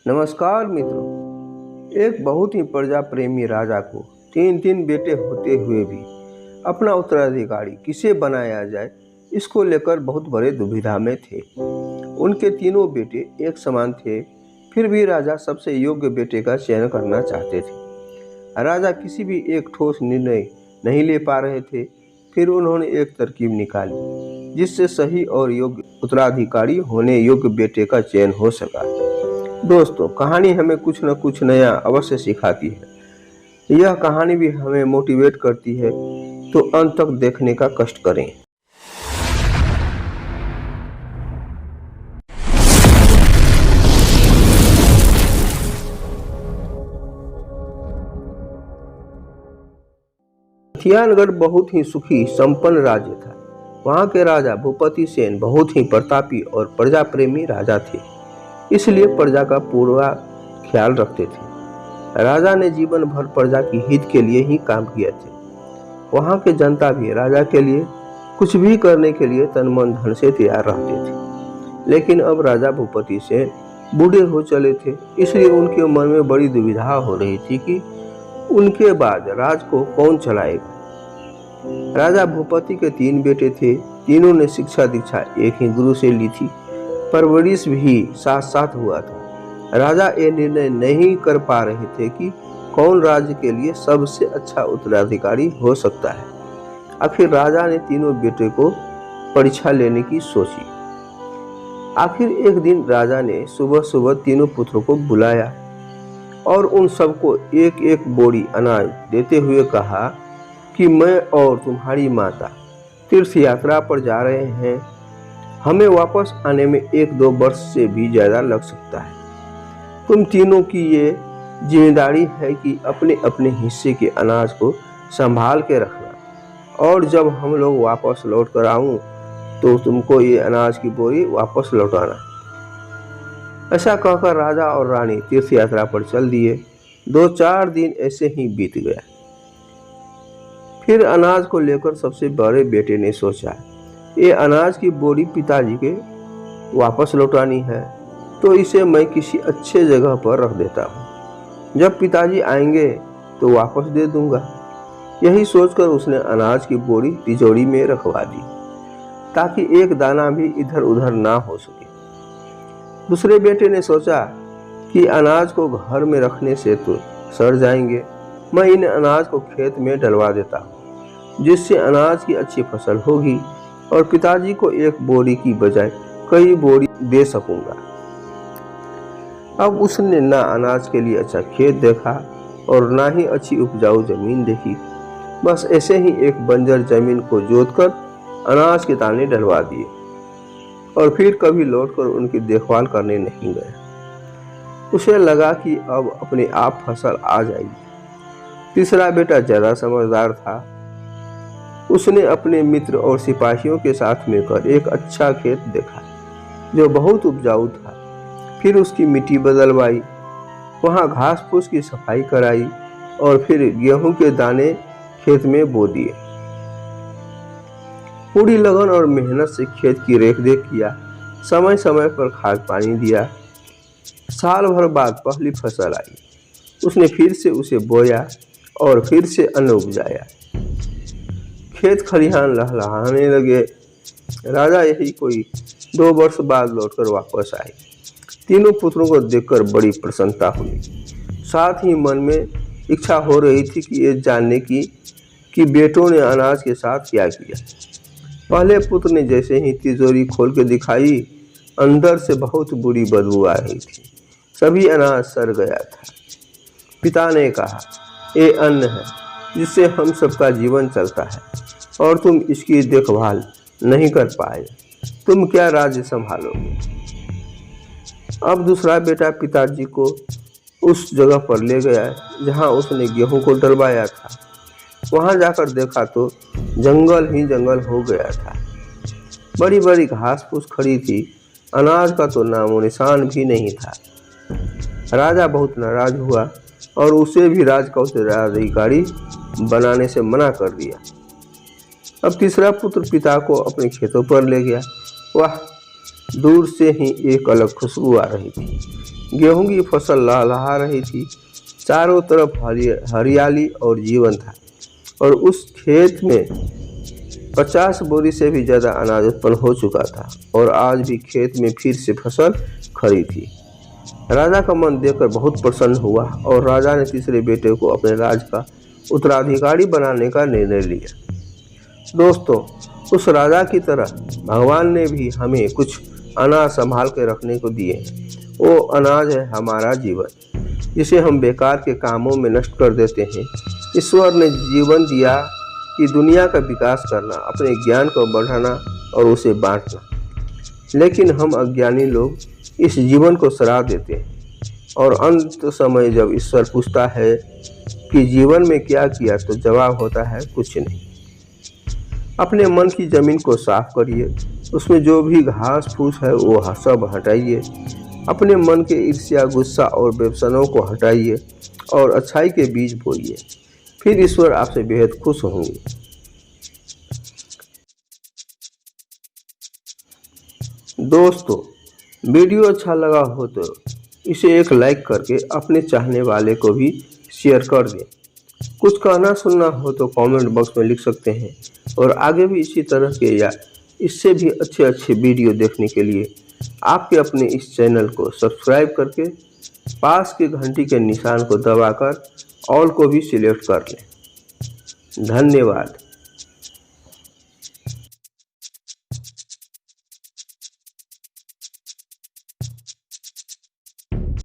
नमस्कार मित्रों। एक बहुत ही प्रजा प्रेमी राजा को तीन तीन बेटे होते हुए भी अपना उत्तराधिकारी किसे बनाया जाए, इसको लेकर बहुत बड़े दुविधा में थे। उनके तीनों बेटे एक समान थे, फिर भी राजा सबसे योग्य बेटे का चयन करना चाहते थे। राजा किसी भी एक ठोस निर्णय नहीं ले पा रहे थे। फिर उन्होंने एक तरकीब निकाली जिससे सही और योग्य उत्तराधिकारी होने योग्य बेटे का चयन हो सका। दोस्तों, कहानी हमें कुछ न कुछ नया अवश्य सिखाती है। यह कहानी भी हमें मोटिवेट करती है, तो अंत तक देखने का कष्ट करें। हथियारगढ़ बहुत ही सुखी संपन्न राज्य था। वहाँ के राजा भूपति सेन बहुत ही प्रतापी और प्रजा प्रेमी राजा थे, इसलिए प्रजा का पूरा ख्याल रखते थे। राजा ने जीवन भर प्रजा की हित के लिए ही काम किए थे। वहाँ के जनता भी राजा के लिए कुछ भी करने के लिए तन मन धन से तैयार रहते थे। लेकिन अब राजा भूपति सेन बूढ़े हो चले थे, इसलिए उनके मन में बड़ी दुविधा हो रही थी कि उनके बाद राज को कौन चलाएगा। राजा भूपति के तीन बेटे थे। तीनों ने शिक्षा दीक्षा एक ही गुरु से ली थी। परवरिश भी साथ साथ हुआ था। राजा ये निर्णय नहीं कर पा रहे थे कि कौन राज्य के लिए सबसे अच्छा उत्तराधिकारी हो सकता है। आखिर राजा ने तीनों बेटे को परीक्षा लेने की सोची। आखिर एक दिन राजा ने सुबह सुबह तीनों पुत्रों को बुलाया और उन सबको एक एक बोरी अनाज देते हुए कहा कि मैं और तुम्हारी माता तीर्थ यात्रा पर जा रहे हैं। हमें वापस आने में 1-2 वर्ष से भी ज़्यादा लग सकता है। तुम तीनों की ये जिम्मेदारी है कि अपने अपने हिस्से के अनाज को संभाल के रखना, और जब हम लोग वापस लौट कर आऊँ तो तुमको ये अनाज की बोरी वापस लौटाना। ऐसा कहकर राजा और रानी तीर्थ यात्रा पर चल दिए। 2-4 दिन ऐसे ही बीत गया। फिर अनाज को लेकर सबसे बड़े बेटे ने सोचा, ये अनाज की बोरी पिताजी के वापस लौटानी है, तो इसे मैं किसी अच्छे जगह पर रख देता हूँ। जब पिताजी आएंगे तो वापस दे दूंगा। यही सोचकर उसने अनाज की बोरी तिजोरी में रखवा दी, ताकि एक दाना भी इधर उधर ना हो सके। दूसरे बेटे ने सोचा कि अनाज को घर में रखने से तो सड़ जाएंगे, मैं इन अनाज को खेत में डलवा देता हूँ, जिससे अनाज की अच्छी फसल होगी और पिताजी को एक बोरी की बजाय कई बोरी दे सकूंगा। अब उसने ना अनाज के लिए अच्छा खेत देखा और ना ही अच्छी उपजाऊ जमीन देखी। बस ऐसे ही एक बंजर जमीन को जोतकर अनाज के दाने डलवा दिए और फिर कभी लौटकर उनकी देखभाल करने नहीं गया। उसे लगा कि अब अपने आप फसल आ जाएगी। तीसरा बेटा ज्यादा समझदार था। उसने अपने मित्र और सिपाहियों के साथ मिलकर एक अच्छा खेत देखा जो बहुत उपजाऊ था। फिर उसकी मिट्टी बदलवाई, वहां घास फूस की सफाई कराई और फिर गेहूं के दाने खेत में बो दिए। पूरी लगन और मेहनत से खेत की रेख देख किया, समय समय पर खाद पानी दिया। साल भर बाद पहली फसल आई। उसने फिर से उसे बोया और फिर से अन्न उपजाया। खेत खलिहान लहलहाने लगे। राजा यही कोई 2 वर्ष बाद लौटकर वापस आए। तीनों पुत्रों को देखकर बड़ी प्रसन्नता हुई। साथ ही मन में इच्छा हो रही थी कि ये जानने की कि बेटों ने अनाज के साथ क्या किया। पहले पुत्र ने जैसे ही तिजोरी खोल के दिखाई, अंदर से बहुत बुरी बदबू आ रही थी। सभी अनाज सड़ गया था। पिता ने कहा, ये अन्न है जिससे हम सबका जीवन चलता है और तुम इसकी देखभाल नहीं कर पाए। तुम क्या राज्य संभालोगे। अब दूसरा बेटा पिताजी को उस जगह पर ले गया जहां उसने गेहूं को डलवाया था। वहां जाकर देखा तो जंगल ही जंगल हो गया था। बड़ी बड़ी घास फूस खड़ी थी। अनाज का तो नामो निशान भी नहीं था। राजा बहुत नाराज हुआ और उसे भी राज का उत्तराधिकारी बनाने से मना कर दिया। अब तीसरा पुत्र पिता को अपने खेतों पर ले गया। वह दूर से ही एक अलग खुशबू आ रही थी। गेहूं की फसल लहलहा रही थी। चारों तरफ हरियाली और जीवन था और उस खेत में 50 बोरी से भी ज़्यादा अनाज उत्पन्न हो चुका था और आज भी खेत में फिर से फसल खड़ी थी। राजा का मन देखकर बहुत प्रसन्न हुआ और राजा ने तीसरे बेटे को अपने राज का उत्तराधिकारी बनाने का निर्णय लिया। दोस्तों, उस राजा की तरह भगवान ने भी हमें कुछ अनाज संभाल के रखने को दिए हैं। वो अनाज है हमारा जीवन, जिसे हम बेकार के कामों में नष्ट कर देते हैं। ईश्वर ने जीवन दिया कि दुनिया का विकास करना, अपने ज्ञान को बढ़ाना और उसे बांटना, लेकिन हम अज्ञानी लोग इस जीवन को श्राप देते हैं और अंत समय जब ईश्वर पूछता है कि जीवन में क्या किया, तो जवाब होता है कुछ नहीं। अपने मन की जमीन को साफ करिए, उसमें जो भी घास फूस है वो सब हटाइए। अपने मन के ईर्ष्या, गुस्सा और व्यसनों को हटाइए और अच्छाई के बीज बोइए, फिर ईश्वर आपसे बेहद खुश होंगे। दोस्तों, वीडियो अच्छा लगा हो तो इसे एक लाइक करके अपने चाहने वाले को भी शेयर कर दें। कुछ कहना सुनना हो तो कमेंट बॉक्स में लिख सकते हैं और आगे भी इसी तरह के या इससे भी अच्छे वीडियो देखने के लिए आपके अपने इस चैनल को सब्सक्राइब करके पास के घंटी के निशान को दबाकर ऑल को भी सिलेक्ट कर लें। धन्यवाद।